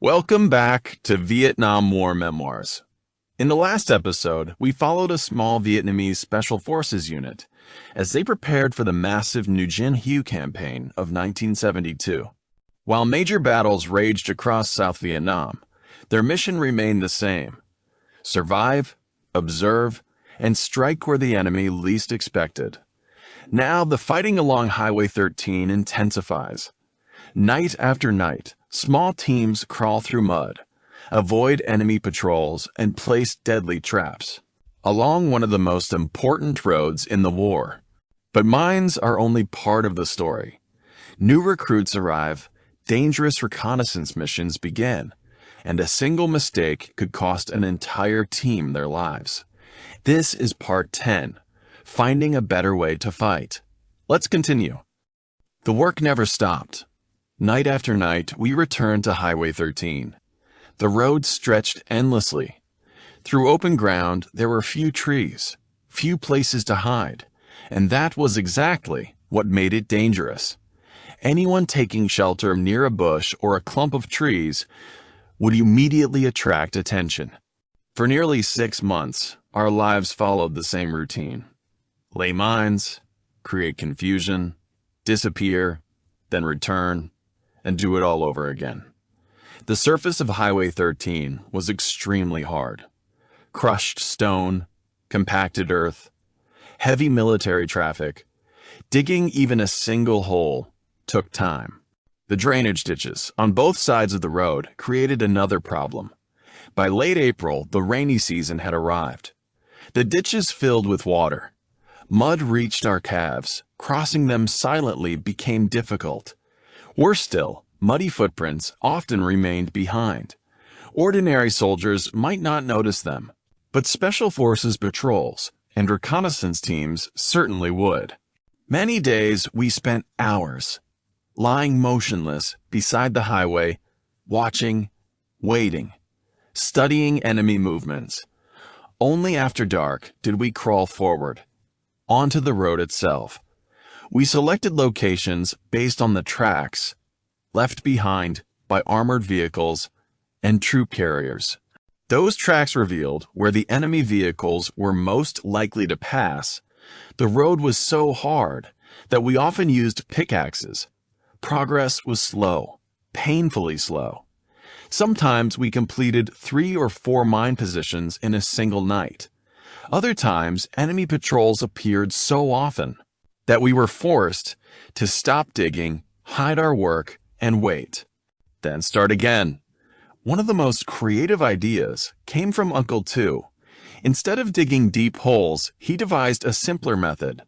Welcome back to Vietnam War Memoirs. In the last episode, we followed a small Vietnamese Special Forces unit as they prepared for the massive New Dinh Hue campaign of 1972. While major battles raged across South Vietnam, their mission remained the same: survive, observe, and strike where the enemy least expected. Now the fighting along Highway 13 intensifies. Night after night, small teams crawl through mud, avoid enemy patrols, and place deadly traps along one of the most important roads in the war. But mines are only part of the story. New recruits arrive, dangerous reconnaissance missions begin, and a single mistake could cost an entire team their lives. This is part 10, Finding a Better Way to Fight. Let's continue. The work never stopped. Night after night, we returned to Highway 13. The road stretched endlessly. Through open ground, there were few trees, few places to hide, and that was exactly what made it dangerous. Anyone taking shelter near a bush or a clump of trees would immediately attract attention. For nearly 6 months, our lives followed the same routine. Lay mines, create confusion, disappear, then return, and do it all over again. The surface of Highway 13 was extremely hard. Crushed stone, compacted earth, heavy military traffic. Digging even a single hole took time. The drainage ditches on both sides of the road created another problem. By late April, the rainy season had arrived. The ditches filled with water. Mud reached our calves. Crossing them silently became difficult. Worse still, muddy footprints often remained behind. Ordinary soldiers might not notice them, but Special Forces patrols and reconnaissance teams certainly would. Many days we spent hours, lying motionless beside the highway, watching, waiting, studying enemy movements. Only after dark did we crawl forward, onto the road itself. We selected locations based on the tracks left behind by armored vehicles and troop carriers. Those tracks revealed where the enemy vehicles were most likely to pass. The road was so hard that we often used pickaxes. Progress was slow, painfully slow. Sometimes we completed 3 or 4 mine positions in a single night. Other times, enemy patrols appeared so often that we were forced to stop digging, hide our work, and wait. Then start again. One of the most creative ideas came from Uncle Tu. Instead of digging deep holes, he devised a simpler method.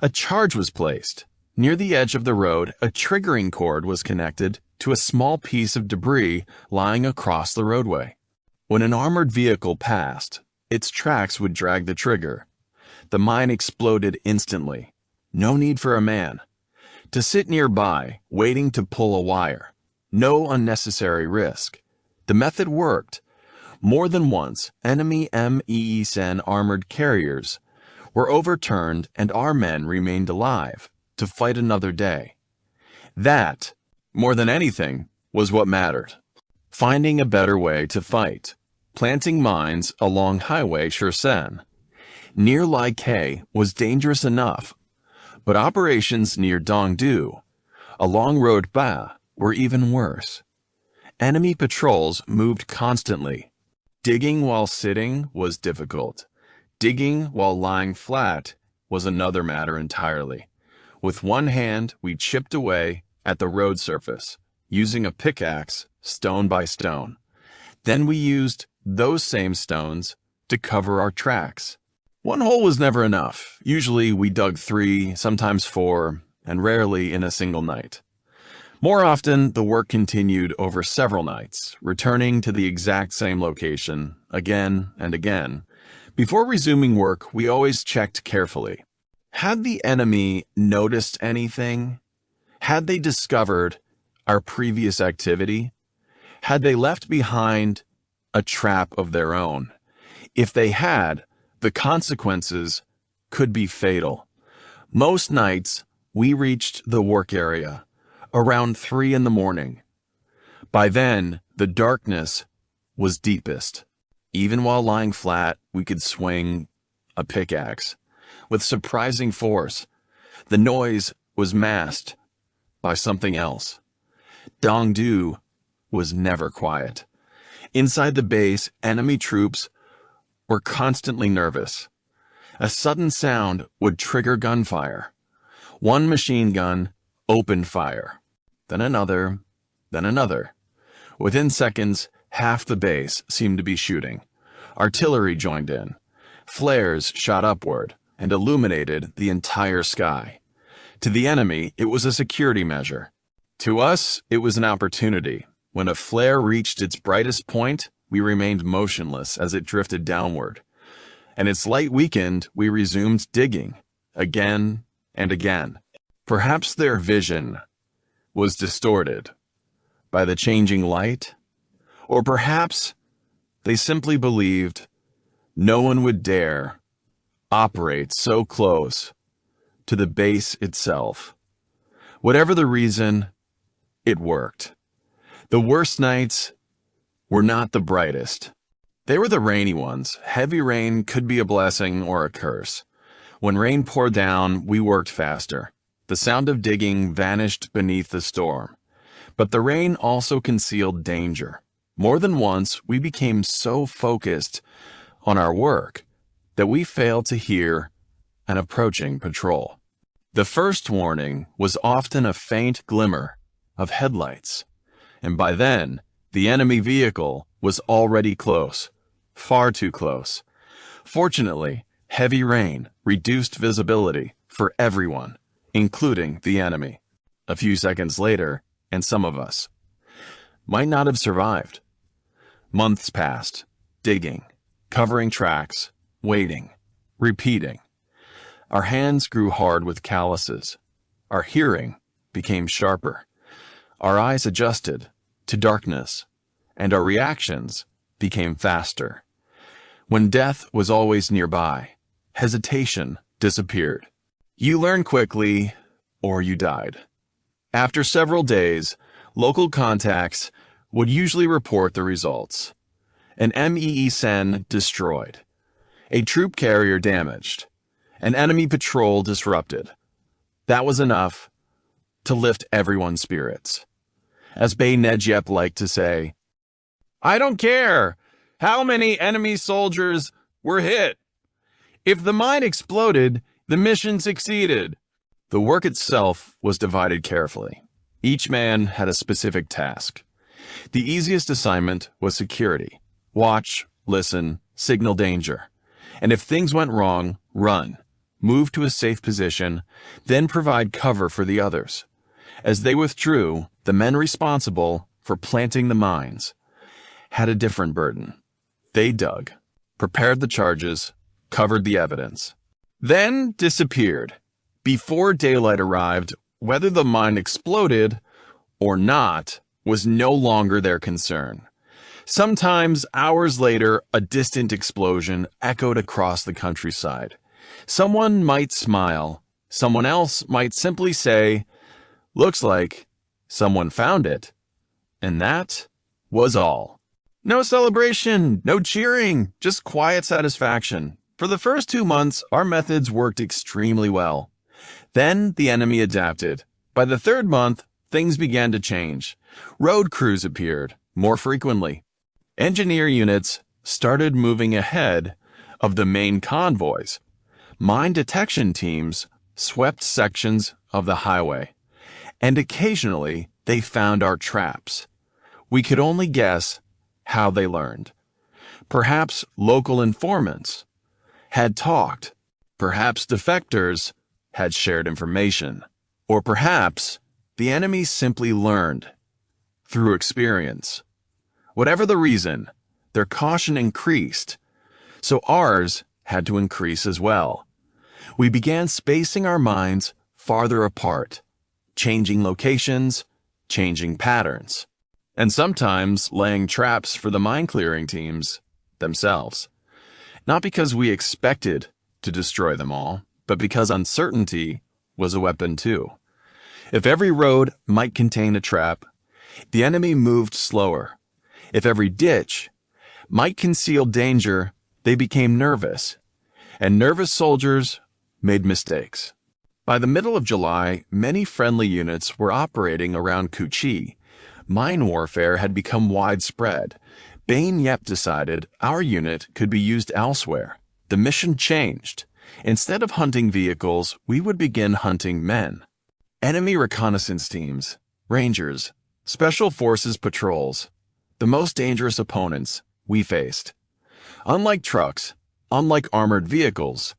A charge was placed. Near the edge of the road, a triggering cord was connected to a small piece of debris lying across the roadway. When an armored vehicle passed, its tracks would drag the trigger. The mine exploded instantly. No need for a man to sit nearby, waiting to pull a wire. No unnecessary risk. The method worked. More than once, enemy MEESN armored carriers were overturned and our men remained alive to fight another day. That, more than anything, was what mattered. Finding a better way to fight. Planting mines along Highway Shirsen near Lai Khe was dangerous enough, but operations near Dong Du, along Road Ba, were even worse. Enemy patrols moved constantly. Digging while sitting was difficult. Digging while lying flat was another matter entirely. With one hand, we chipped away at the road surface, using a pickaxe, stone by stone. Then we used those same stones to cover our tracks. One hole was never enough. Usually we dug 3, sometimes 4, and rarely in a single night. More often, the work continued over several nights, returning to the exact same location again and again. Before resuming work, we always checked carefully. Had the enemy noticed anything? Had they discovered our previous activity? Had they left behind a trap of their own? If they had, the consequences could be fatal. Most nights, we reached the work area around 3 in the morning. By then, the darkness was deepest. Even while lying flat, we could swing a pickaxe with surprising force. The noise was masked by something else. Dong Du was never quiet. Inside the base, enemy troops were constantly nervous. A sudden sound would trigger gunfire. One machine gun opened fire, then another, then another. Within seconds, half the base seemed to be shooting. Artillery joined in. Flares shot upward and illuminated the entire sky. To the enemy, it was a security measure. To us, it was an opportunity. When a flare reached its brightest point, we remained motionless as it drifted downward. And its light weakened, we resumed digging, again and again. Perhaps their vision was distorted by the changing light, or perhaps they simply believed no one would dare operate so close to the base itself. Whatever the reason, it worked. The worst nights were not the brightest. They were the rainy ones. Heavy rain could be a blessing or a curse. When rain poured down, we worked faster. The sound of digging vanished beneath the storm. But the rain also concealed danger. More than once, we became so focused on our work that we failed to hear an approaching patrol. The first warning was often a faint glimmer of headlights, and by then, the enemy vehicle was already close, far too close. Fortunately, heavy rain reduced visibility for everyone, including the enemy. A few seconds later, and some of us might not have survived. Months passed, digging, covering tracks, waiting, repeating. Our hands grew hard with calluses. Our hearing became sharper. Our eyes adjusted to darkness, and our reactions became faster. When death was always nearby, hesitation disappeared. You learn quickly, or you died. After several days, local contacts would usually report the results. An MEE-SEN destroyed. A troop carrier damaged. An enemy patrol disrupted. That was enough to lift everyone's spirits. As Bay Nedjep liked to say, "I don't care how many enemy soldiers were hit. If the mine exploded, the mission succeeded." The work itself was divided carefully. Each man had a specific task. The easiest assignment was security. Watch, listen, signal danger. And if things went wrong, run. Move to a safe position, then provide cover for the others. As they withdrew, the men responsible for planting the mines had a different burden. They dug, prepared the charges, covered the evidence, then disappeared. Before daylight arrived, whether the mine exploded or not was no longer their concern. Sometimes, hours later, a distant explosion echoed across the countryside. Someone might smile. Someone else might simply say, "Looks like someone found it." And that was all. No celebration, no cheering, just quiet satisfaction. For the first 2 months, our methods worked extremely well. Then the enemy adapted. By the third month, things began to change. Road crews appeared more frequently. Engineer units started moving ahead of the main convoys. Mine detection teams swept sections of the highway, and occasionally they found our traps. We could only guess how they learned. Perhaps local informants had talked. Perhaps defectors had shared information. Or perhaps the enemy simply learned through experience. Whatever the reason, their caution increased, so ours had to increase as well. We began spacing our mines farther apart, changing locations, changing patterns, and sometimes laying traps for the mine clearing teams themselves. Not because we expected to destroy them all, but because uncertainty was a weapon too. If every road might contain a trap, The enemy moved slower. If every ditch might conceal danger, they became nervous, and nervous soldiers made mistakes. By the middle of July, many friendly units were operating around Cu Chi. Mine warfare had become widespread. Bain Yep decided our unit could be used elsewhere. The mission changed. Instead of hunting vehicles, we would begin hunting men. Enemy reconnaissance teams, rangers, special forces patrols, the most dangerous opponents we faced. Unlike trucks, unlike armored vehicles,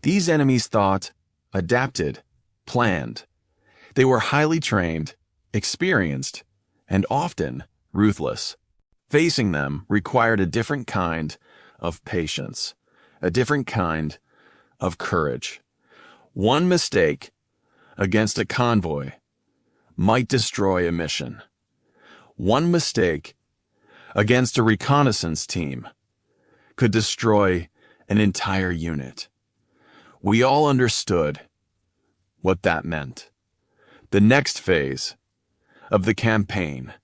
these enemies thought, adapted, planned. They were highly trained, experienced, and often ruthless. Facing them required a different kind of patience, a different kind of courage. One mistake against a convoy might destroy a mission. One mistake against a reconnaissance team could destroy an entire unit. We all understood what that meant. The next phase of the campaign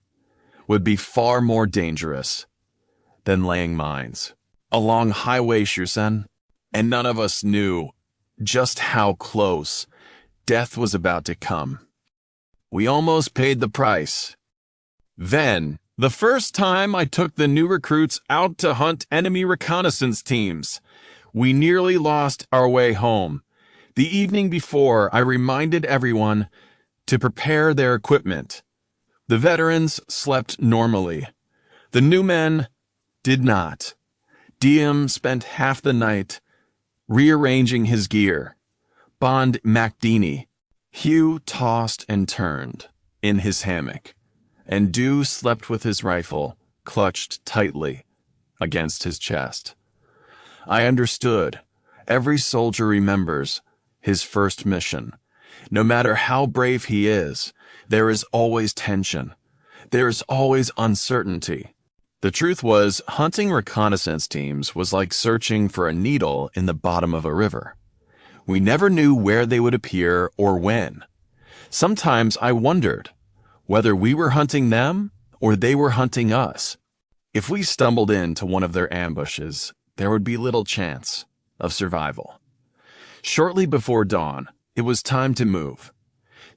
would be far more dangerous than laying mines along Highway Shusen, and none of us knew just how close death was about to come. We almost paid the price. Then, the first time I took the new recruits out to hunt enemy reconnaissance teams, we nearly lost our way home. The evening before, I reminded everyone to prepare their equipment. The veterans slept normally. The new men did not. Diem spent half the night rearranging his gear. Bond MacDini. Hugh tossed and turned in his hammock, and Dew slept with his rifle clutched tightly against his chest. I understood. Every soldier remembers his first mission. No matter how brave he is, there is always tension. There is always uncertainty. The truth was, hunting reconnaissance teams was like searching for a needle in the bottom of a river. We never knew where they would appear or when. Sometimes I wondered whether we were hunting them or they were hunting us. If we stumbled into one of their ambushes, there would be little chance of survival. Shortly before dawn, it was time to move.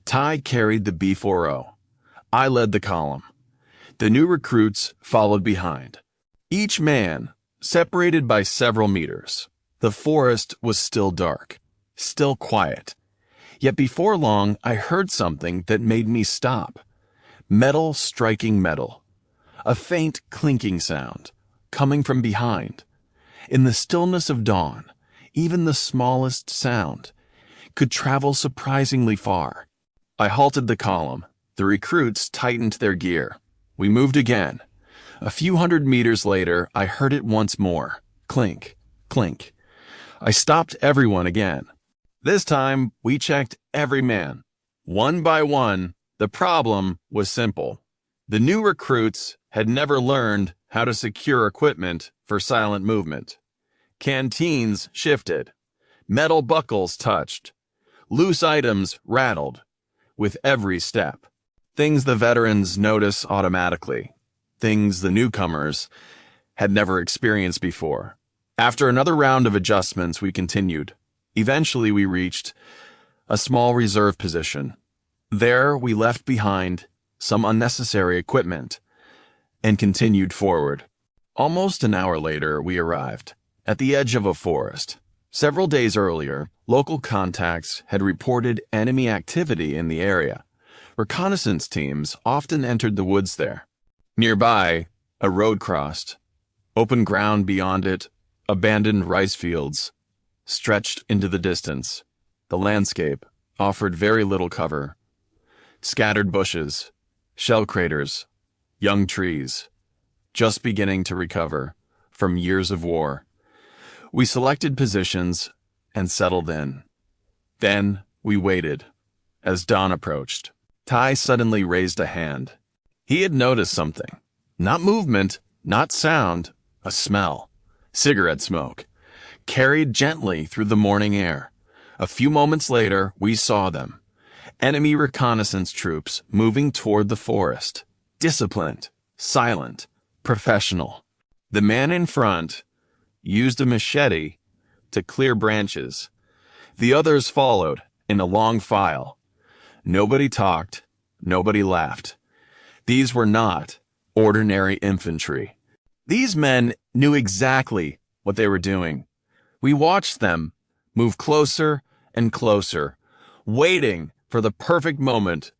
Ty carried the B-40. I led the column. The new recruits followed behind. Each man separated by several meters. The forest was still dark, still quiet. Yet before long, I heard something that made me stop. Metal striking metal. A faint clinking sound coming from behind. In the stillness of dawn, even the smallest sound could travel surprisingly far. I halted the column. The recruits tightened their gear. We moved again. A few hundred meters later, I heard it once more. Clink, clink. I stopped everyone again. This time, we checked every man. One by one, the problem was simple. The new recruits had never learned how to secure equipment for silent movement. Canteens shifted. Metal buckles touched. Loose items rattled with every step. Things the veterans notice automatically. Things the newcomers had never experienced before. After another round of adjustments, we continued. Eventually, we reached a small reserve position. There, we left behind some unnecessary equipment and continued forward. Almost an hour later, we arrived at the edge of a forest. Several days earlier, local contacts had reported enemy activity in the area. Reconnaissance teams often entered the woods there. Nearby, a road crossed. Open ground beyond it, abandoned rice fields, stretched into the distance. The landscape offered very little cover. Scattered bushes, shell craters, young trees, just beginning to recover from years of war. We selected positions and settled in. Then we waited as dawn approached. Ty suddenly raised a hand. He had noticed something. Not movement, not sound, a smell. Cigarette smoke. Carried gently through the morning air. A few moments later, we saw them. Enemy reconnaissance troops moving toward the forest. disciplined, silent, professional. The man in front used a machete to clear branches. The others followed in a long file. Nobody talked, nobody laughed. These were not ordinary infantry. These men knew exactly what they were doing. We watched them move closer and closer, waiting for the perfect moment,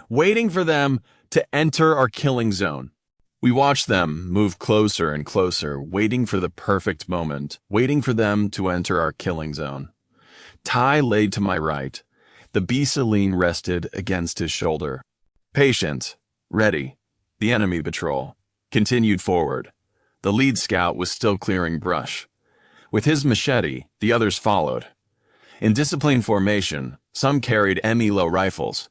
waiting for them to enter our killing zone. We watched them move closer and closer, waiting for the perfect moment, waiting for them to enter our killing zone. Thi lay to my right. The Bisaline rested against his shoulder. Patient, ready. The enemy patrol continued forward. The lead scout was still clearing brush. With his machete, the others followed. In disciplined formation, some carried ME-low rifles.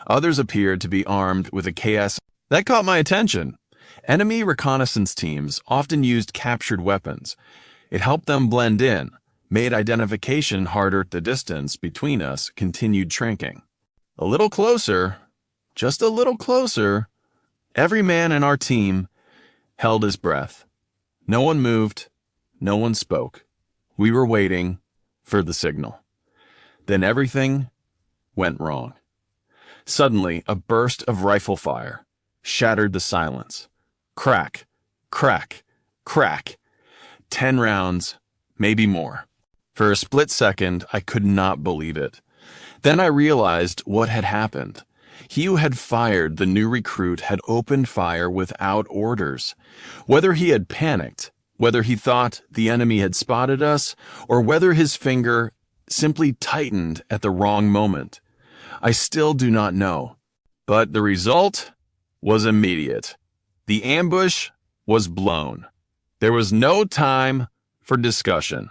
Others appeared to be armed with a KS. That caught my attention. Enemy reconnaissance teams often used captured weapons. It helped them blend in, made identification harder. The distance between us continued shrinking. A little closer, just a little closer. Every man in our team held his breath. No one moved, no one spoke. We were waiting for the signal. Then everything went wrong. Suddenly, a burst of rifle fire shattered the silence. Crack, crack, crack. 10 rounds, maybe more. For a split second, I could not believe it. Then I realized what had happened. He who had fired the new recruit had opened fire without orders. Whether he had panicked, whether he thought the enemy had spotted us, or whether his finger simply tightened at the wrong moment, I still do not know. But the result was immediate. The ambush was blown. There was no time for discussion,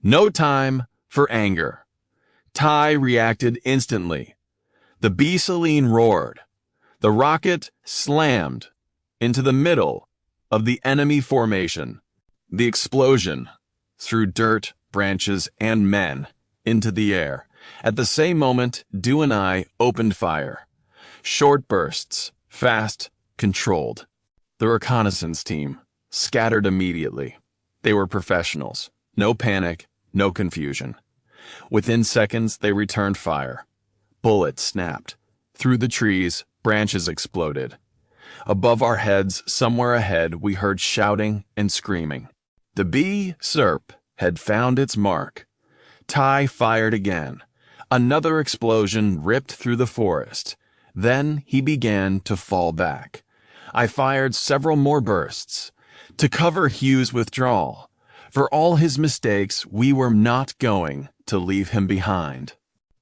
no time for anger. Thi reacted instantly. The Bisaline roared. The rocket slammed into the middle of the enemy formation. The explosion threw dirt, branches, and men into the air. At the same moment, Du and I opened fire. Short bursts, fast, controlled. The reconnaissance team scattered immediately. They were professionals. No panic, no confusion. Within seconds, they returned fire. Bullets snapped. Through the trees, branches exploded. Above our heads, somewhere ahead, we heard shouting and screaming. The B-SERP had found its mark. Thi fired again. Another explosion ripped through the forest. Then he began to fall back. I fired several more bursts to cover Hugh's withdrawal. For all his mistakes, we were not going to leave him behind.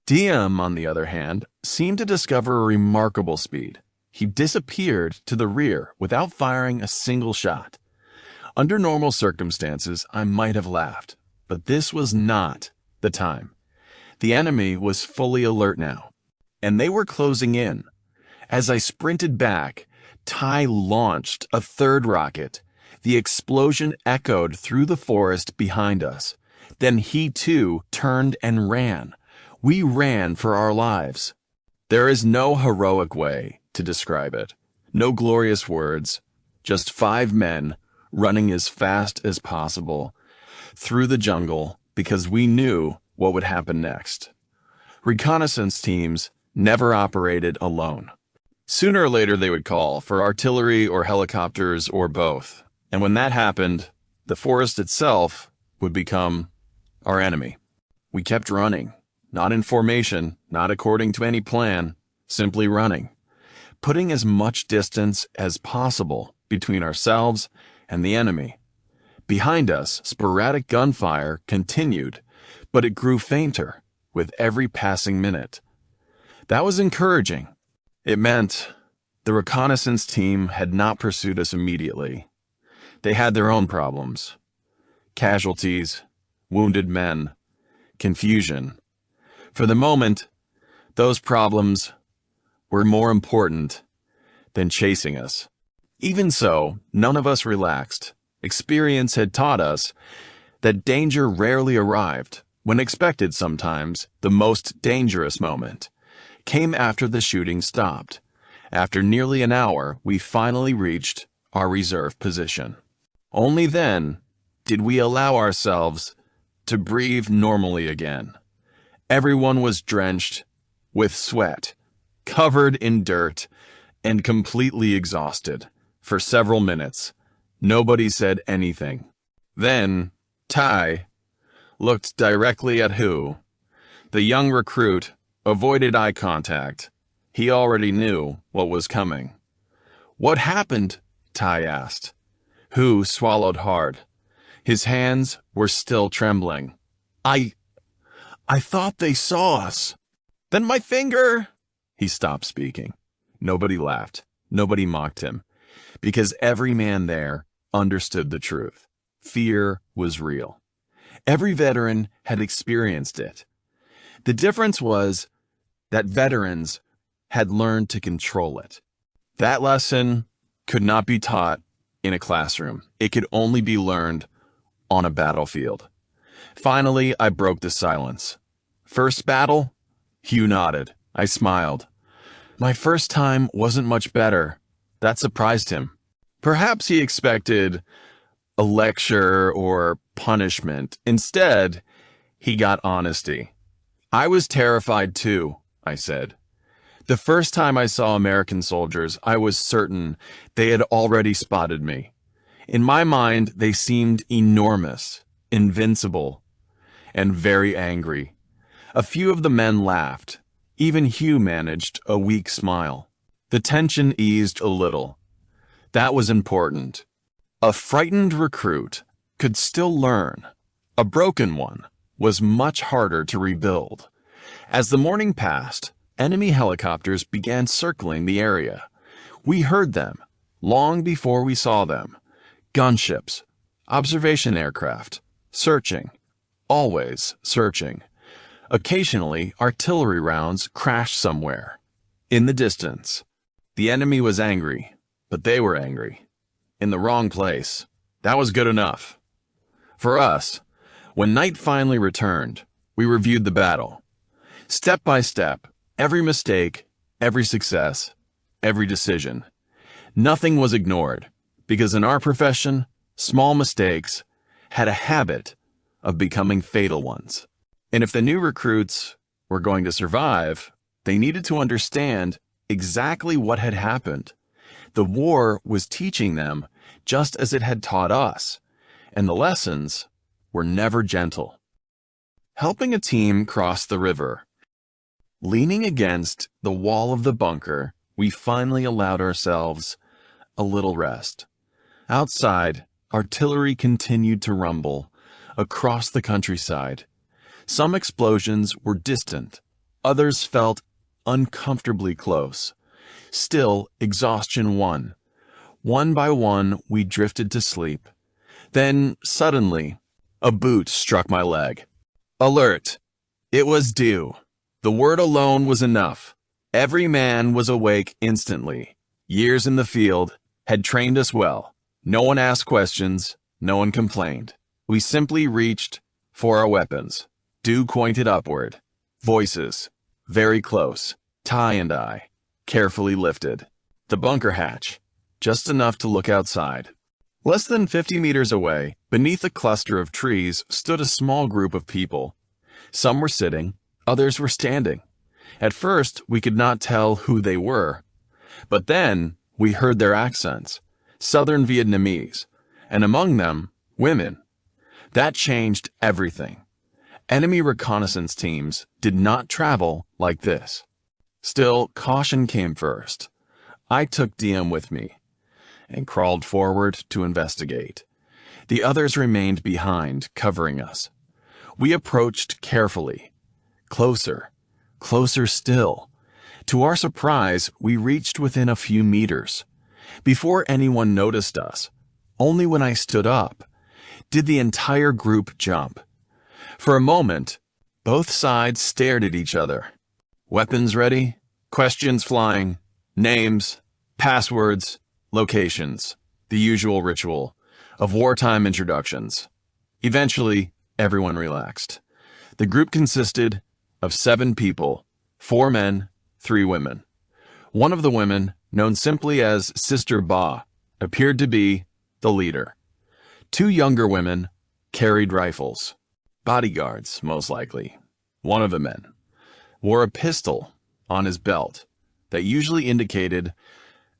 Diem, on the other hand, seemed to discover a remarkable speed. He disappeared to the rear without firing a single shot. Under normal circumstances, I might have laughed, but this was not the time. The enemy was fully alert now, and they were closing in. As I sprinted back, Thi launched a third rocket. The explosion echoed through the forest behind us. Then he too turned and ran. We ran for our lives. There is no heroic way to describe it. No glorious words. Just 5 men running as fast as possible through the jungle because we knew what would happen next. Reconnaissance teams never operated alone. Sooner or later they would call for artillery or helicopters or both. And when that happened, the forest itself would become our enemy. We kept running, not in formation, not according to any plan, simply running, putting as much distance as possible between ourselves and the enemy. Behind us, sporadic gunfire continued, but it grew fainter with every passing minute. That was encouraging. It meant the reconnaissance team had not pursued us immediately. They had their own problems. Casualties, wounded men, confusion. For the moment, those problems were more important than chasing us. Even so, none of us relaxed. Experience had taught us that danger rarely arrived. When expected sometimes, the most dangerous moment came after the shooting stopped. After nearly an hour, we finally reached our reserve position. Only then did we allow ourselves to breathe normally again. Everyone was drenched with sweat, covered in dirt, and completely exhausted. For several minutes, nobody said anything. Then, Thi looked directly at Hu. The young recruit avoided eye contact. He already knew what was coming. "What happened?" Thi asked. Hu swallowed hard. His hands were still trembling. I thought they saw us." "Then my finger—" He stopped speaking. Nobody laughed. Nobody mocked him. Because every man there understood the truth. Fear was real. Every veteran had experienced it. The difference was that veterans had learned to control it. That lesson could not be taught in a classroom. It could only be learned on a battlefield. Finally, I broke the silence. "First battle?" Hu nodded. I smiled. "My first time wasn't much better." That surprised him. Perhaps he expected a lecture or punishment. Instead, he got honesty. "I was terrified too," I said. "The first time I saw American soldiers, I was certain they had already spotted me. In my mind, they seemed enormous, invincible, and very angry." A few of the men laughed. Even Hu managed a weak smile. The tension eased a little. That was important. A frightened recruit could still learn. A broken one was much harder to rebuild. As the morning passed, enemy helicopters began circling the area. We heard them long before we saw them. Gunships, observation aircraft, searching, always searching. Occasionally, artillery rounds crashed somewhere. In the distance, the enemy was angry, but they were angry. In the wrong place. That was good enough. For us, when night finally returned, we reviewed the battle. Step by step, every mistake, every success, every decision. Nothing was ignored, because in our profession, small mistakes had a habit of becoming fatal ones. And if the new recruits were going to survive, they needed to understand exactly what had happened. The war was teaching them just as it had taught us, and the lessons were never gentle. Helping a team cross the river. Leaning against the wall of the bunker, we finally allowed ourselves a little rest. Outside, artillery continued to rumble across the countryside. Some explosions were distant, others felt uncomfortably close. Still, exhaustion won. One by one, we drifted to sleep. Then, suddenly, a boot struck my leg. Alert! It was due. The word alone was enough. Every man was awake instantly. Years in the field had trained us well. No one asked questions. No one complained. We simply reached for our weapons. Dew pointed upward. Voices, very close. Thi and I, carefully lifted. The bunker hatch, just enough to look outside. Less than 50 meters away, beneath a cluster of trees, stood a small group of people. Some were sitting, others were standing. At first, we could not tell who they were. But then, we heard their accents, Southern Vietnamese, and among them, women. That changed everything. Enemy reconnaissance teams did not travel like this. Still, caution came first. I took DM with me and crawled forward to investigate. The others remained behind, covering us. We approached carefully. Closer, closer still. To our surprise, we reached within a few meters. Before anyone noticed us, only when I stood up, did the entire group jump. For a moment, both sides stared at each other. Weapons ready, questions flying, names, passwords, locations, the usual ritual of wartime introductions. Eventually, everyone relaxed. The group consisted of 7 people, 4 men, 3 women. One of the women known simply as Sister Ba, appeared to be the leader. Two younger women carried rifles. Bodyguards, most likely. One of the men wore a pistol on his belt that usually indicated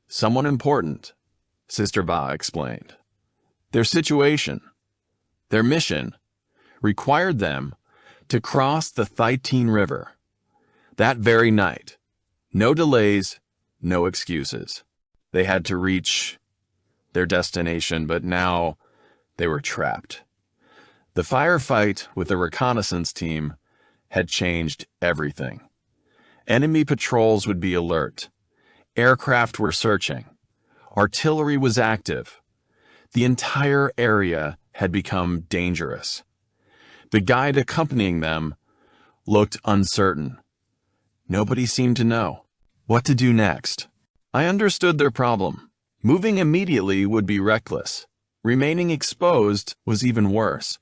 someone important, Sister Ba explained. Their situation, their mission, required them to cross the Thi Tinh River that very night. No delays, no excuses. They had to reach their destination, but now they were trapped. The firefight with the reconnaissance team had changed everything. Enemy patrols would be alert. Aircraft were searching. Artillery was active. The entire area had become dangerous. The guide accompanying them looked uncertain. Nobody seemed to know what to do next. I understood their problem. Moving immediately would be reckless. Remaining exposed was even worse.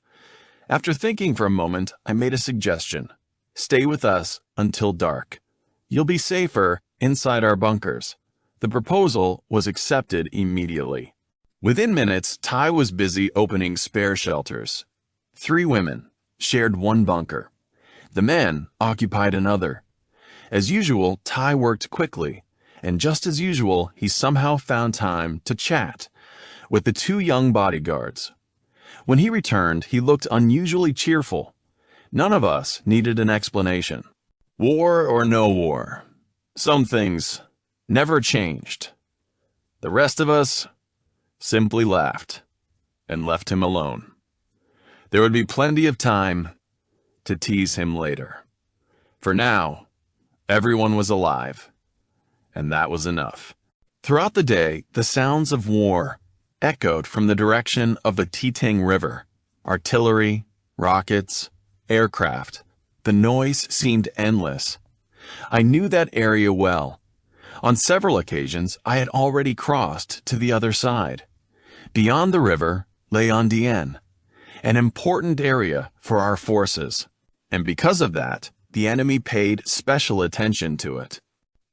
After thinking for a moment, I made a suggestion. Stay with us until dark. You'll be safer inside our bunkers. The proposal was accepted immediately. Within minutes, Ty was busy opening spare shelters. 3 women shared one bunker. The men occupied another. As usual, Ty worked quickly, and just as usual, he somehow found time to chat with the 2 young bodyguards. When he returned, he looked unusually cheerful. None of us needed an explanation. War or no war, some things never changed. The rest of us simply laughed and left him alone. There would be plenty of time to tease him later. For now, everyone was alive, and that was enough. Throughout the day, the sounds of war echoed from the direction of the Thi Tinh River. Artillery, rockets, aircraft. The noise seemed endless. I knew that area well. On several occasions, I had already crossed to the other side. Beyond the river lay An Dien, an important area for our forces, and because of that, the enemy paid special attention to it.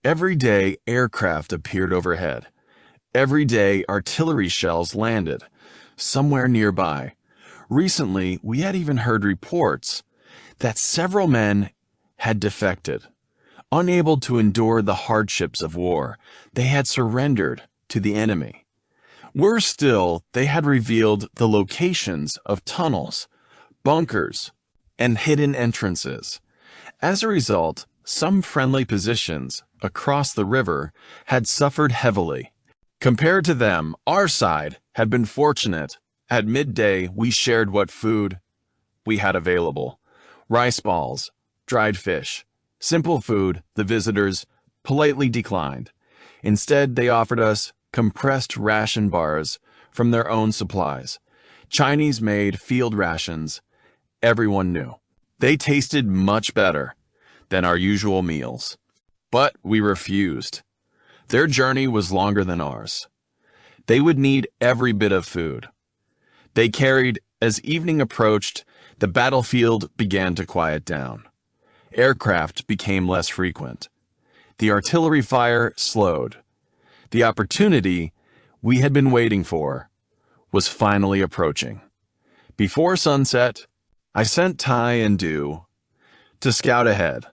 Every day, aircraft appeared overhead. Every day, artillery shells landed somewhere nearby. Recently, we had even heard reports that several men had defected. Unable to endure the hardships of war, they had surrendered to the enemy. Worse still, they had revealed the locations of tunnels, bunkers, and hidden entrances. As a result, some friendly positions across the river had suffered heavily. Compared to them, our side had been fortunate. At midday, we shared what food we had available. Rice balls, dried fish, simple food the visitors politely declined. Instead, they offered us compressed ration bars from their own supplies. Chinese-made field rations, everyone knew. They tasted much better than our usual meals. But we refused. Their journey was longer than ours. They would need every bit of food. They carried, as evening approached, the battlefield began to quiet down. Aircraft became less frequent. The artillery fire slowed. The opportunity we had been waiting for was finally approaching. Before sunset, I sent Ty and Du to scout ahead.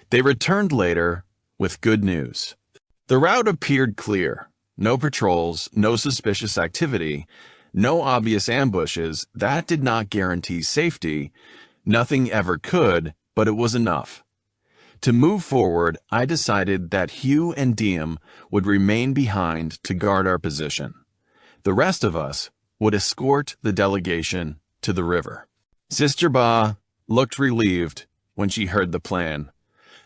They returned later with good news. The route appeared clear. No patrols, no suspicious activity, no obvious ambushes. That did not guarantee safety. Nothing ever could, but it was enough. To move forward, I decided that Hugh and Diem would remain behind to guard our position. The rest of us would escort the delegation to the river. Sister Ba looked relieved when she heard the plan.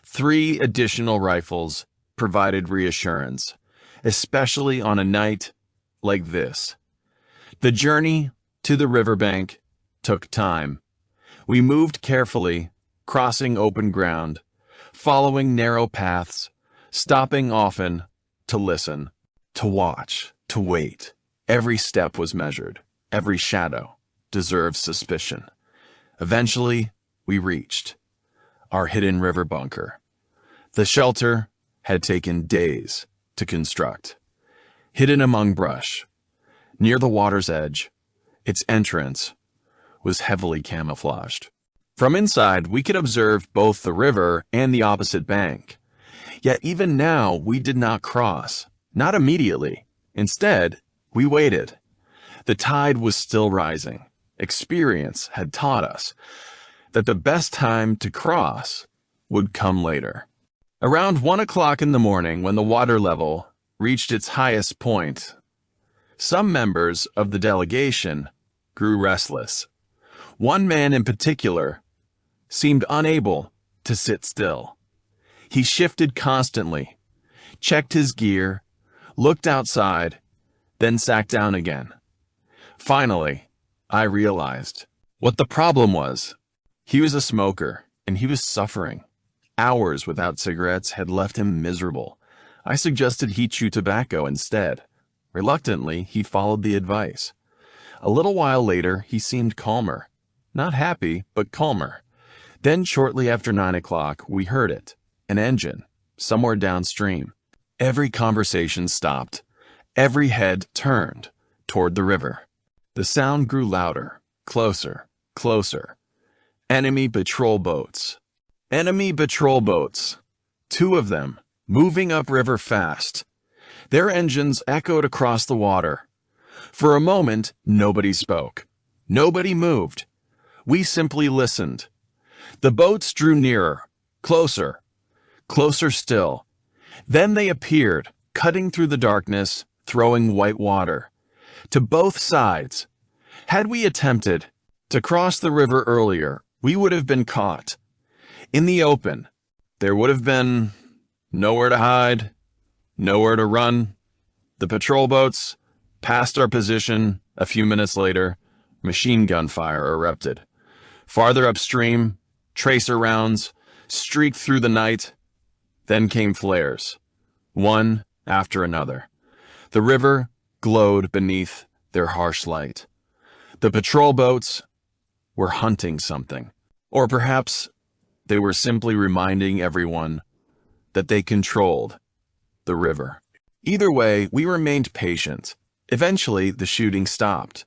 3 additional rifles provided reassurance, especially on a night like this. The journey to the riverbank took time. We moved carefully, crossing open ground, following narrow paths, stopping often to listen, to watch, to wait. Every step was measured. Every shadow deserved suspicion. Eventually, we reached our hidden river bunker. The shelter had taken days to construct. Hidden among brush, near the water's edge, its entrance was heavily camouflaged. From inside, we could observe both the river and the opposite bank. Yet even now, we did not cross. Not immediately. Instead, we waited. The tide was still rising. Experience had taught us that the best time to cross would come later. Around 1 o'clock in the morning, when the water level reached its highest point, some members of the delegation grew restless. One man in particular seemed unable to sit still. He shifted constantly, checked his gear, looked outside, then sat down again. Finally, I realized what the problem was. He was a smoker, and he was suffering. Hours without cigarettes had left him miserable. I suggested he chew tobacco instead. Reluctantly, he followed the advice. A little while later, he seemed calmer. Not happy, but calmer. Then, shortly after 9 o'clock, we heard it. An engine, somewhere downstream. Every conversation stopped. Every head turned toward the river. The sound grew louder, closer, closer. Enemy patrol boats. Enemy patrol boats. 2 of them, moving upriver fast. Their engines echoed across the water. For a moment, nobody spoke. Nobody moved. We simply listened. The boats drew nearer, closer, closer still. Then they appeared, cutting through the darkness, throwing white water. To both sides. Had we attempted to cross the river earlier, we would have been caught. In the open, there would have been nowhere to hide, nowhere to run. The patrol boats passed our position. A few minutes later, machine gun fire erupted. Farther upstream, tracer rounds streaked through the night. Then came flares, one after another. The river glowed beneath their harsh light. The patrol boats were hunting something. Or perhaps they were simply reminding everyone that they controlled the river. Either way, we remained patient. Eventually, the shooting stopped.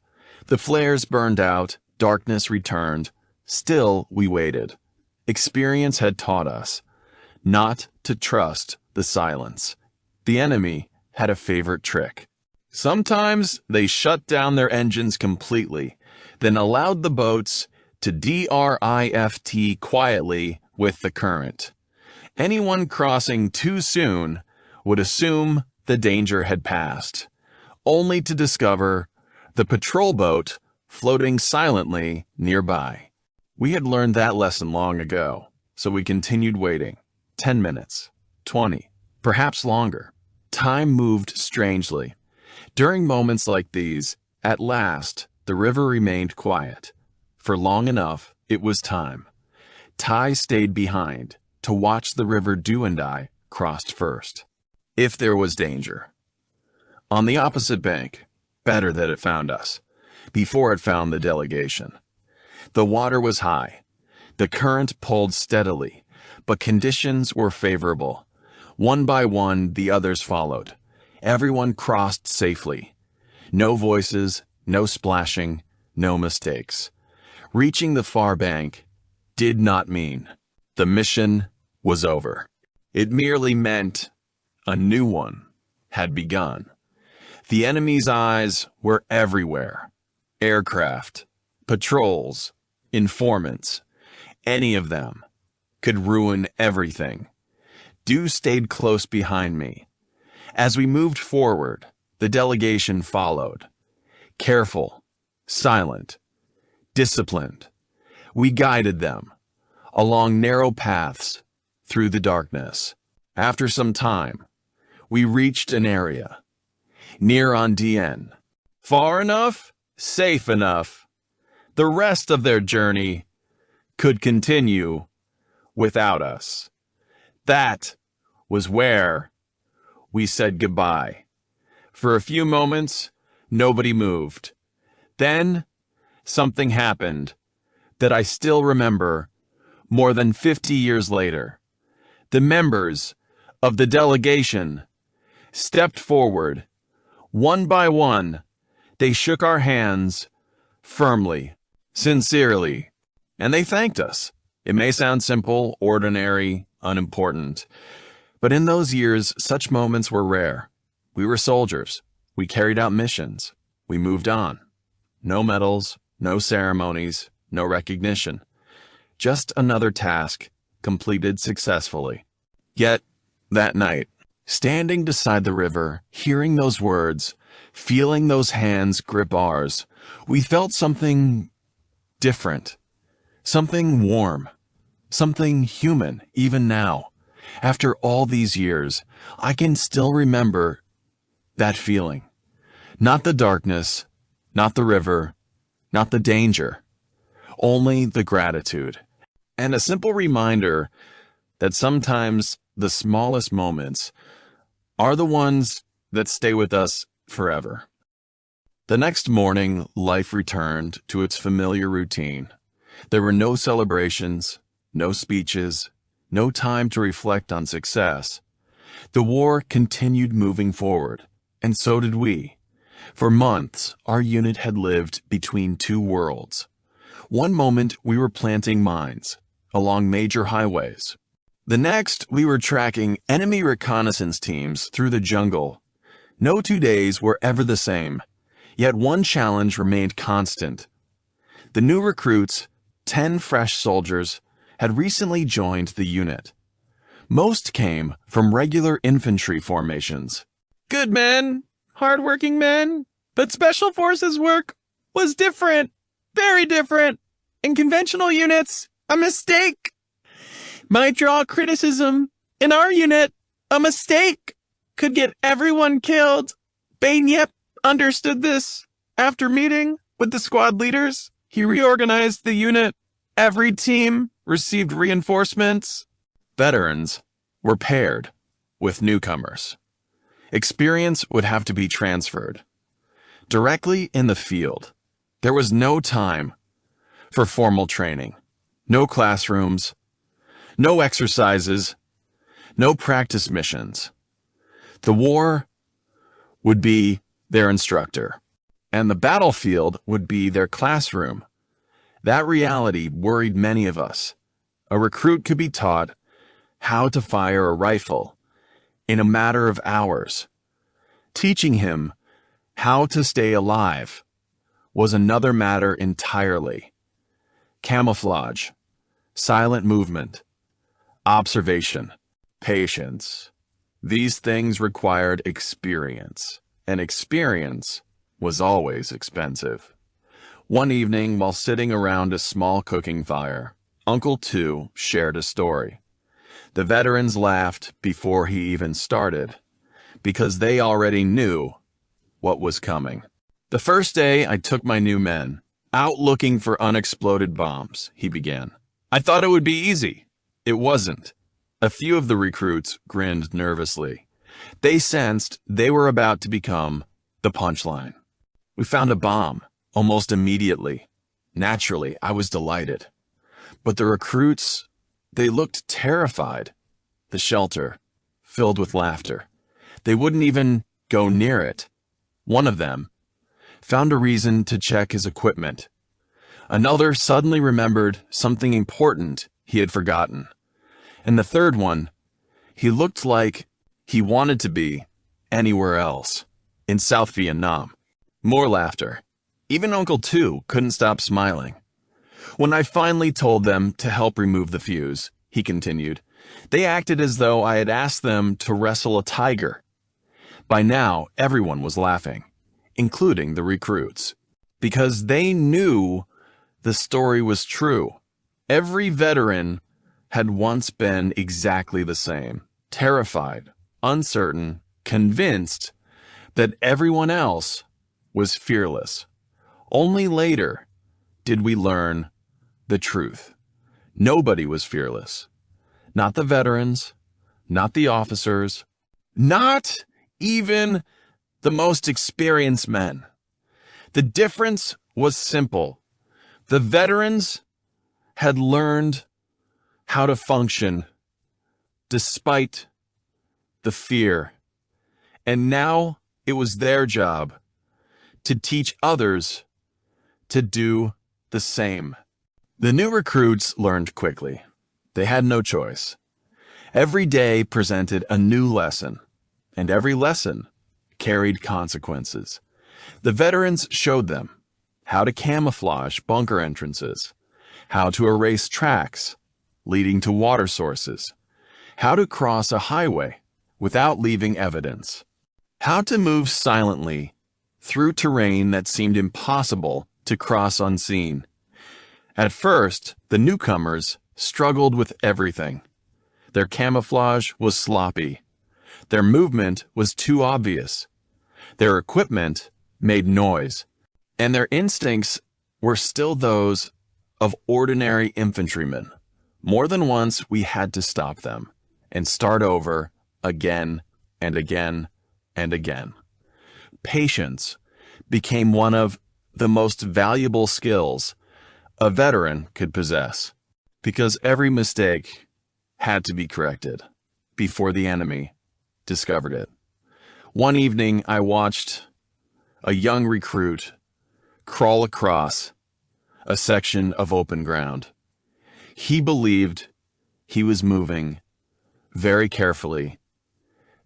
The flares burned out, darkness returned. Still, we waited. Experience had taught us not to trust the silence. The enemy had a favorite trick. Sometimes they shut down their engines completely, then allowed the boats to drift quietly with the current. Anyone crossing too soon would assume the danger had passed, only to discover the patrol boat floating silently nearby. We had learned that lesson long ago, so we continued waiting. 10 minutes, 20, perhaps longer. Time moved strangely. During moments like these, at last, the river remained quiet. For long enough, it was time. Thi stayed behind to watch the river Do and I crossed first. If there was danger. On the opposite bank, better that it found us, before it found the delegation. The water was high. The current pulled steadily, but conditions were favorable. One by one, the others followed. Everyone crossed safely. No voices, no splashing, no mistakes. Reaching the far bank did not mean the mission was over. It merely meant a new one had begun. The enemy's eyes were everywhere. Aircraft, patrols, informants, any of them could ruin everything. Du stayed close behind me. As we moved forward, the delegation followed. Careful, silent, disciplined. We guided them along narrow paths through the darkness. After some time, we reached an area near on Dien. Far enough, safe enough. The rest of their journey could continue without us. That was where we said goodbye. For a few moments, nobody moved. Then, something happened that I still remember more than 50 years later. The members of the delegation stepped forward. One by one, they shook our hands firmly, sincerely, and they thanked us. It may sound simple, ordinary, unimportant, but in those years, such moments were rare. We were soldiers. We carried out missions. We moved on. No medals, no ceremonies, no recognition. Just another task completed successfully. Yet, that night, standing beside the river, hearing those words, feeling those hands grip ours, we felt something different, something warm, something human, even now. After all these years, I can still remember that feeling. Not the darkness, not the river, not the danger, only the gratitude. And a simple reminder that sometimes the smallest moments are the ones that stay with us forever. The next morning, life returned to its familiar routine. There were no celebrations, no speeches, no time to reflect on success. The war continued moving forward, and so did we. For months, our unit had lived between two worlds. One moment, we were planting mines along major highways. The next, we were tracking enemy reconnaissance teams through the jungle. No 2 days were ever the same, yet one challenge remained constant. The new recruits, 10 fresh soldiers, had recently joined the unit. Most came from regular infantry formations. Good men, hardworking men, but Special Forces work was different, very different. In conventional units, a mistake might draw criticism. In our unit, a mistake could get everyone killed. Bain Yep understood this. After meeting with the squad leaders, he reorganized the unit. Every team received reinforcements. Veterans were paired with newcomers. Experience would have to be transferred. Directly in the field, there was no time for formal training. No classrooms, no exercises, no practice missions. The war would be their instructor, and the battlefield would be their classroom. That reality worried many of us. A recruit could be taught how to fire a rifle in a matter of hours. Teaching him how to stay alive was another matter entirely. Camouflage, silent movement, observation, patience. These things required experience, and experience was always expensive. One evening, while sitting around a small cooking fire, Uncle Tu shared a story. The veterans laughed before he even started, because they already knew what was coming. The first day I took my new men out looking for unexploded bombs, he began. I thought it would be easy. It wasn't. A few of the recruits grinned nervously. They sensed they were about to become the punchline. We found a bomb almost immediately. Naturally, I was delighted. But the recruits, they looked terrified. The shelter filled with laughter. They wouldn't even go near it. One of them found a reason to check his equipment. Another suddenly remembered something important he had forgotten. And the third one, he looked like he wanted to be anywhere else, in South Vietnam. More laughter. Even Uncle Tu couldn't stop smiling. When I finally told them to help remove the fuse, he continued, they acted as though I had asked them to wrestle a tiger. By now, everyone was laughing, including the recruits, because they knew the story was true. Every veteran had once been exactly the same, terrified, uncertain, convinced that everyone else was fearless. Only later did we learn the truth. Nobody was fearless. Not the veterans, not the officers, not even the most experienced men. The difference was simple. The veterans had learned how to function despite the fear And now it was their job to teach others to do the same. The new recruits learned quickly. They had no choice. Every day presented a new lesson, and every lesson carried consequences. The veterans showed them how to camouflage bunker entrances, how to erase tracks leading to water sources, how to cross a highway without leaving evidence, how to move silently through terrain that seemed impossible to cross unseen. At first, the newcomers struggled with everything. Their camouflage was sloppy. Their movement was too obvious. Their equipment made noise. And their instincts were still those of ordinary infantrymen. More than once, we had to stop them and start over again and again and again. Patience became one of the most valuable skills a veteran could possess, because every mistake had to be corrected before the enemy discovered it. One evening, I watched a young recruit crawl across a section of open ground. He believed he was moving very carefully,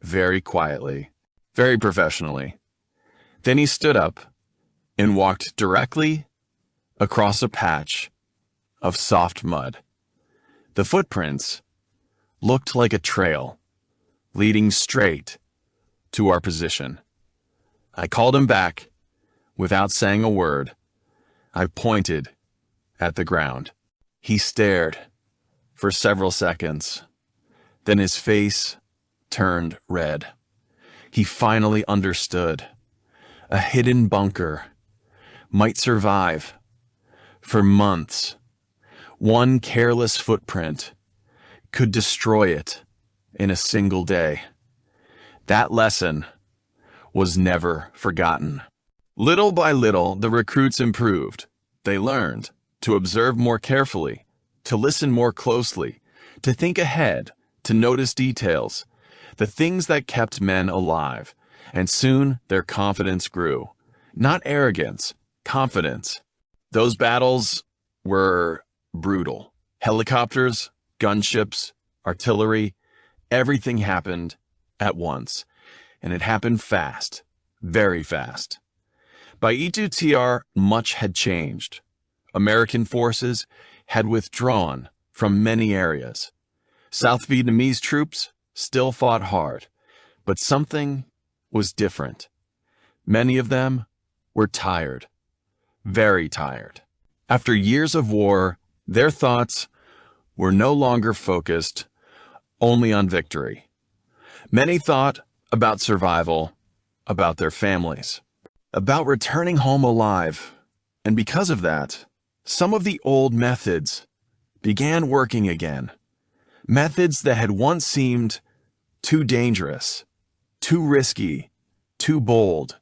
very quietly, very professionally. Then he stood up and walked directly across a patch of soft mud. The footprints looked like a trail leading straight to our position. I called him back without saying a word. I pointed at the ground. He stared for several seconds. Then his face turned red. He finally understood. A hidden bunker might survive for months. One careless footprint could destroy it in a single day. That lesson was never forgotten. Little by little, the recruits improved. They learned to observe more carefully, to listen more closely, to think ahead, to notice details, the things that kept men alive. And soon their confidence grew. Not arrogance, confidence. Those battles were brutal. Helicopters, gunships, artillery, everything happened at once. And it happened fast, very fast. By E2TR, much had changed. American forces had withdrawn from many areas. South Vietnamese troops still fought hard, but something was different. Many of them were tired, very tired. After years of war, their thoughts were no longer focused only on victory. Many thought about survival, about their families, about returning home alive. And because of that, some of the old methods began working again. Methods that had once seemed too dangerous, too risky, too bold.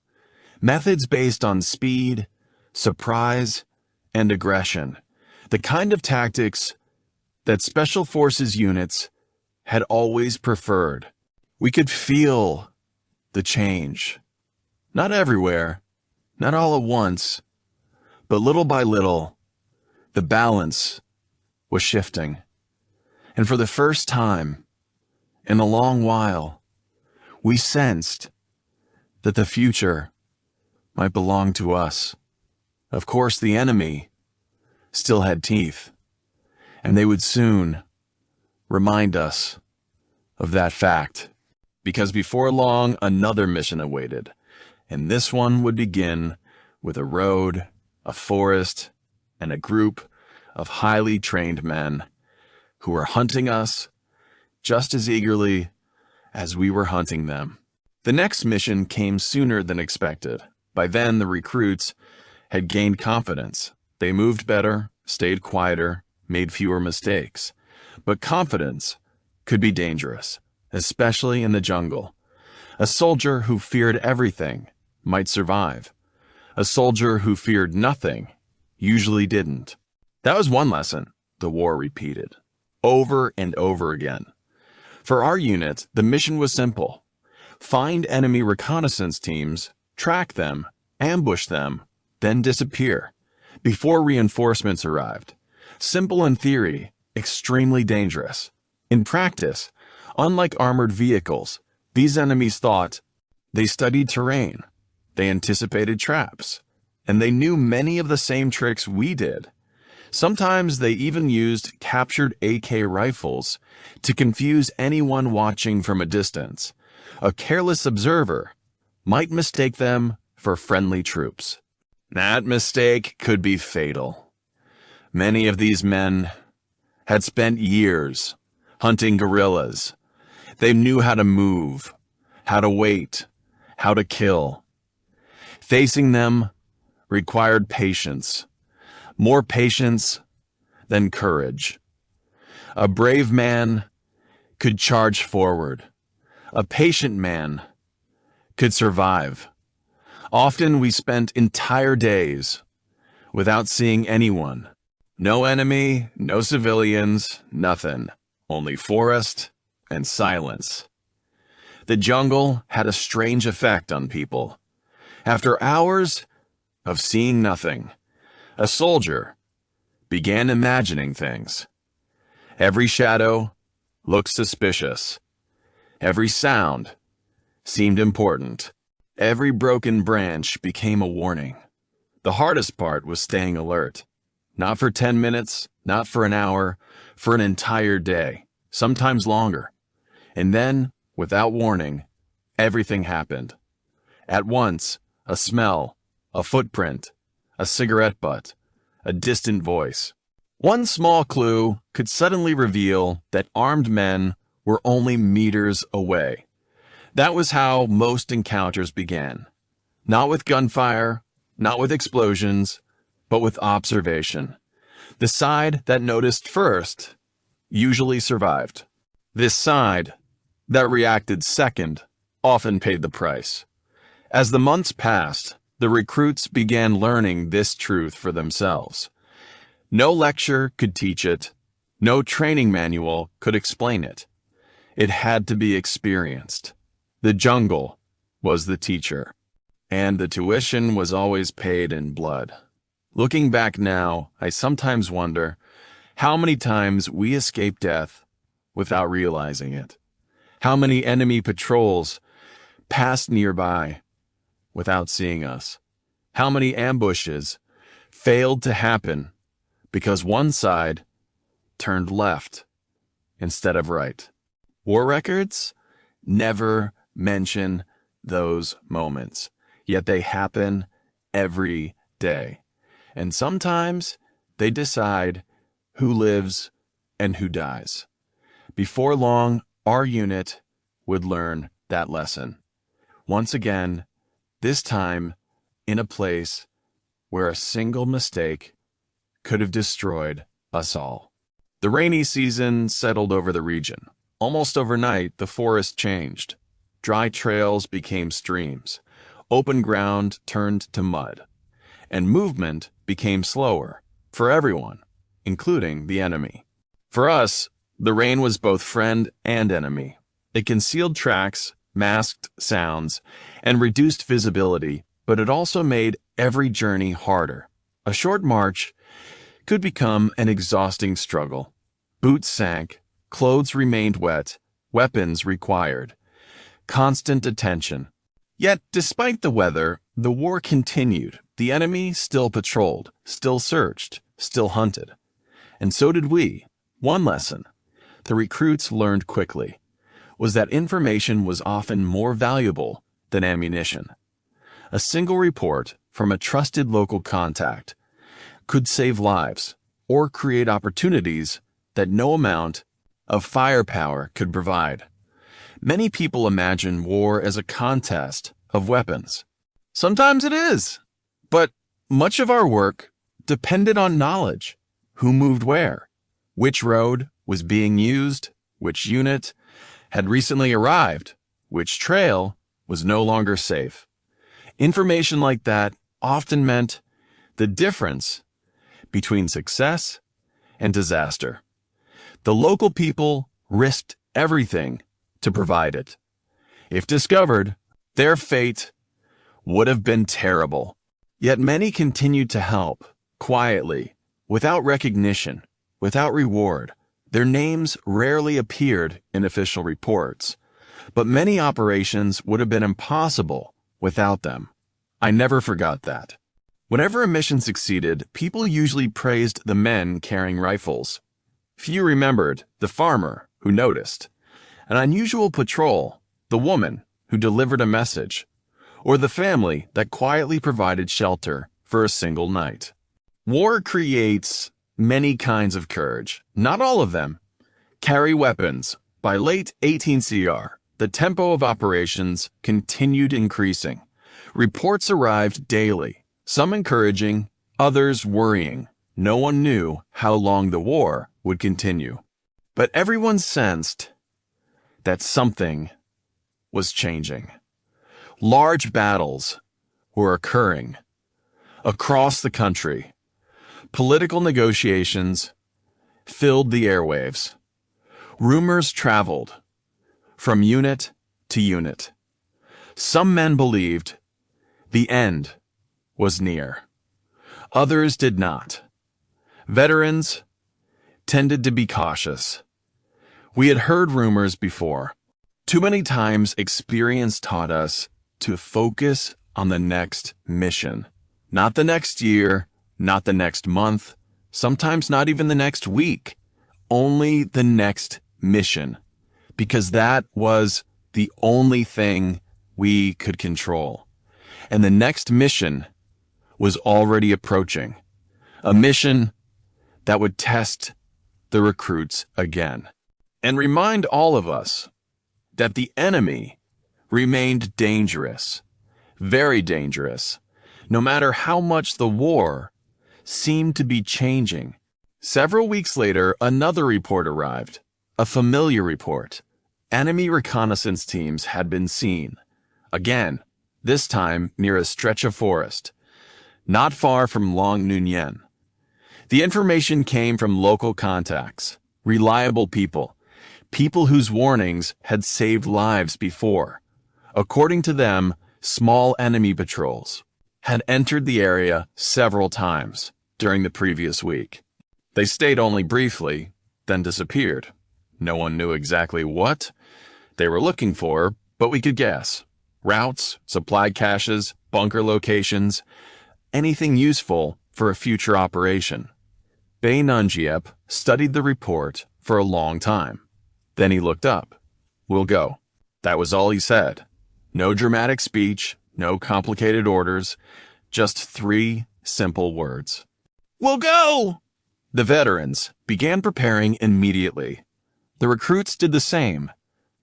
Methods based on speed, surprise, and aggression. The kind of tactics that Special Forces units had always preferred. We could feel the change. Not everywhere, not all at once, but little by little, the balance was shifting. And for the first time in a long while, we sensed that the future might belong to us. Of course, the enemy still had teeth, and they would soon remind us of that fact. Because before long, another mission awaited, and this one would begin with a road, a forest, and a group of highly trained men who were hunting us just as eagerly as we were hunting them. The next mission came sooner than expected. By then, the recruits had gained confidence. They moved better, stayed quieter, made fewer mistakes. But confidence could be dangerous, especially in the jungle. A soldier who feared everything might survive. A soldier who feared nothing usually didn't. That was one lesson the war repeated, over and over again. For our unit, the mission was simple. find enemy reconnaissance teams, track them, ambush them, then disappear before reinforcements arrived. Simple in theory, extremely dangerous. In practice, unlike armored vehicles, these enemies thought. They studied terrain, they anticipated traps, and they knew many of the same tricks we did. Sometimes they even used captured AK rifles to confuse anyone watching from a distance. A careless observer might mistake them for friendly troops. That mistake could be fatal. Many of these men had spent years hunting guerrillas. They knew how to move, how to wait, how to kill. Facing them required patience, more patience than courage. A brave man could charge forward. A patient man could survive. Often we spent entire days without seeing anyone. No enemy, no civilians, nothing. Only forest and silence. The jungle had a strange effect on people. After hours of seeing nothing, a soldier began imagining things. Every shadow looked suspicious. Every sound seemed important. Every broken branch became a warning. The hardest part was staying alert. Not for 10 minutes, not for an hour, for an entire day, sometimes longer. And then, without warning, everything happened. At once, a smell, a footprint, a cigarette butt, a distant voice. One small clue could suddenly reveal that armed men were only meters away. That was how most encounters began. Not with gunfire, not with explosions, but with observation. The side that noticed first usually survived. This side that reacted second often paid the price. As the months passed, the recruits began learning this truth for themselves. No lecture could teach it. No training manual could explain it. It had to be experienced. The jungle was the teacher, and the tuition was always paid in blood. Looking back now, I sometimes wonder how many times we escaped death without realizing it. How many enemy patrols passed nearby without seeing us. How many ambushes failed to happen because one side turned left instead of right. War records never mention those moments, yet they happen every day. And sometimes they decide who lives and who dies. Before long, our unit would learn that lesson. Once again, this time in a place where a single mistake could have destroyed us all. The rainy season settled over the region. Almost overnight, the forest changed. Dry trails became streams. Open ground turned to mud. And movement became slower for everyone, including the enemy. For us, the rain was both friend and enemy. It concealed tracks, masked sounds, and reduced visibility, but it also made every journey harder. A short march could become an exhausting struggle. Boots sank, clothes remained wet, weapons required constant attention. Yet, despite the weather, the war continued. The enemy still patrolled, still searched, still hunted. And so did we. One lesson the recruits learned quickly was that information was often more valuable than ammunition. A single report from a trusted local contact could save lives or create opportunities that no amount of firepower could provide. Many people imagine war as a contest of weapons. Sometimes it is, but much of our work depended on knowledge. Who moved where? Which road was being used? Which unit had recently arrived? Which trail was no longer safe? Information like that often meant the difference between success and disaster. The local people risked everything to provide it. If discovered, their fate would have been terrible. Yet many continued to help, quietly, without recognition, without reward. Their names rarely appeared in official reports, but many operations would have been impossible without them. I never forgot that. Whenever a mission succeeded, people usually praised the men carrying rifles. Few remembered the farmer who noticed, an unusual patrol, the woman who delivered a message, or the family that quietly provided shelter for a single night. War creates many kinds of courage. Not all of them carry weapons. By late 18 CR, the tempo of operations continued increasing. Reports arrived daily, some encouraging, others worrying. No one knew how long the war would continue. But everyone sensed that something was changing. Large battles were occurring across the country. Political negotiations filled the airwaves. Rumors traveled from unit to unit. Some men believed the end was near. Others did not. Veterans tended to be cautious. We had heard rumors before. Too many times experience taught us to focus on the next mission. Not the next year, not the next month, sometimes not even the next week. Only the next mission. Because that was the only thing we could control. And the next mission was already approaching. A mission that would test the recruits again. And remind all of us that the enemy remained dangerous, very dangerous, no matter how much the war seemed to be changing. Several weeks later, another report arrived, a familiar report. Enemy reconnaissance teams had been seen. Again, this time near a stretch of forest, not far from Long Nguyen. The information came from local contacts, reliable people whose warnings had saved lives before. According to them, small enemy patrols had entered the area several times during the previous week. They stayed only briefly, then disappeared. No one knew exactly what they were looking for, but we could guess. Routes, supply caches, bunker locations, anything useful for a future operation. Bae Nungiep studied the report for a long time. Then he looked up. "We'll go." That was all he said. No dramatic speech, no complicated orders, just 3 simple words. "We'll go!" The veterans began preparing immediately. The recruits did the same,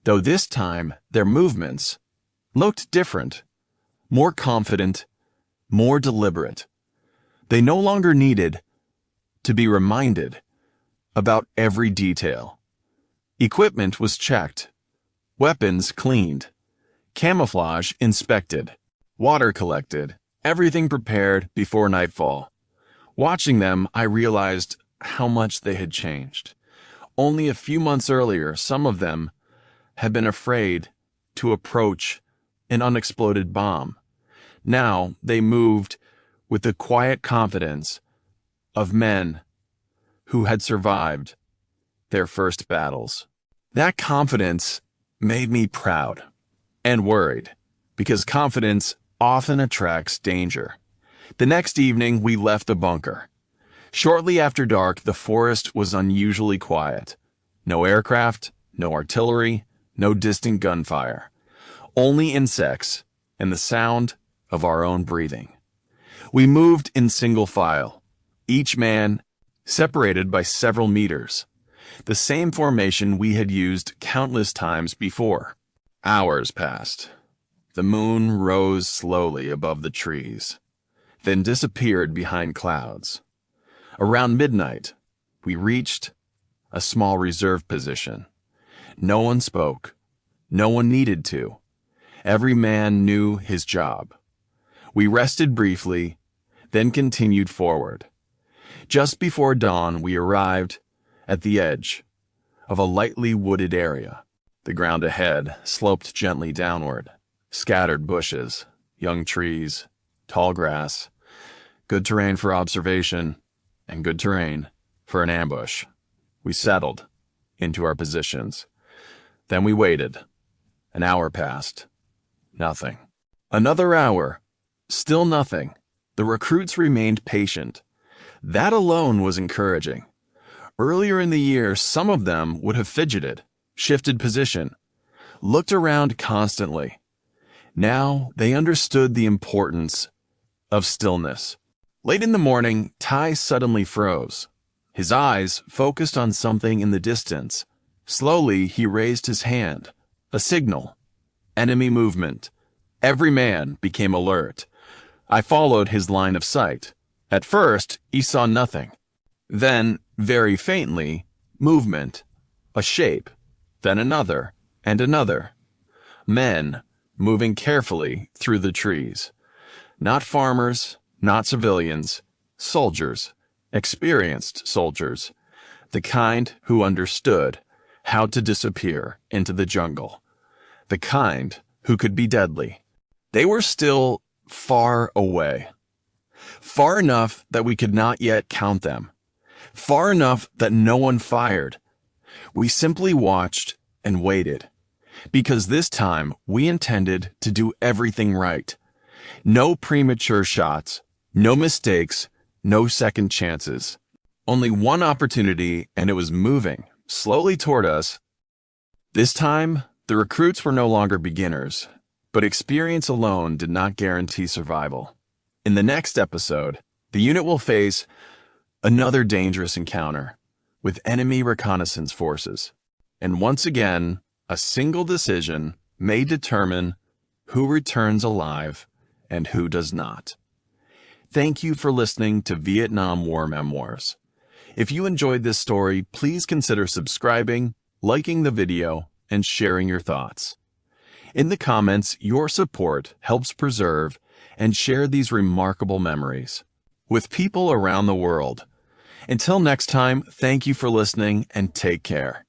though this time their movements looked different, more confident, more deliberate. They no longer needed to be reminded about every detail. Equipment was checked, weapons cleaned, camouflage inspected, water collected, everything prepared before nightfall. Watching them, I realized how much they had changed. Only a few months earlier, some of them had been afraid to approach an unexploded bomb. Now they moved with the quiet confidence of men who had survived their first battles. That confidence made me proud and worried, because confidence often attracts danger. The next evening, we left the bunker. Shortly after dark, the forest was unusually quiet. No aircraft, no artillery, no distant gunfire. Only insects and the sound of our own breathing. We moved in single file, each man separated by several meters. The same formation we had used countless times before. Hours passed. The moon rose slowly above the trees, then disappeared behind clouds. Around midnight, we reached a small reserve position. No one spoke. No one needed to. Every man knew his job. We rested briefly, then continued forward. Just before dawn, we arrived at the edge of a lightly wooded area. The ground ahead sloped gently downward. Scattered bushes, young trees, tall grass. Good terrain for observation, and good terrain for an ambush. We settled into our positions. Then we waited. An hour passed. Nothing. Another hour. Still nothing. The recruits remained patient. That alone was encouraging. Earlier in the year, some of them would have fidgeted, shifted position, looked around constantly. Now they understood the importance of stillness. Late in the morning, Thi suddenly froze. His eyes focused on something in the distance. Slowly, he raised his hand. A signal. Enemy movement. Every man became alert. I followed his line of sight. At first, he saw nothing. Then, very faintly, movement. A shape. Then another, and another. Men, moving carefully through the trees. Not farmers, not civilians. Soldiers. Experienced soldiers. The kind who understood how to disappear into the jungle. The kind who could be deadly. They were still far away. Far enough that we could not yet count them. Far enough that no one fired. We simply watched and waited. Because this time we intended to do everything right. No premature shots, no mistakes, no second chances. Only one opportunity, and it was moving slowly toward us. This time, the recruits were no longer beginners, but experience alone did not guarantee survival. In the next episode, the unit will face another dangerous encounter with enemy reconnaissance forces. And once again, a single decision may determine who returns alive and who does not. Thank you for listening to Vietnam War Memoirs. If you enjoyed this story, please consider subscribing, liking the video, and sharing your thoughts. In the comments, your support helps preserve and share these remarkable memories with people around the world. Until next time, thank you for listening and take care.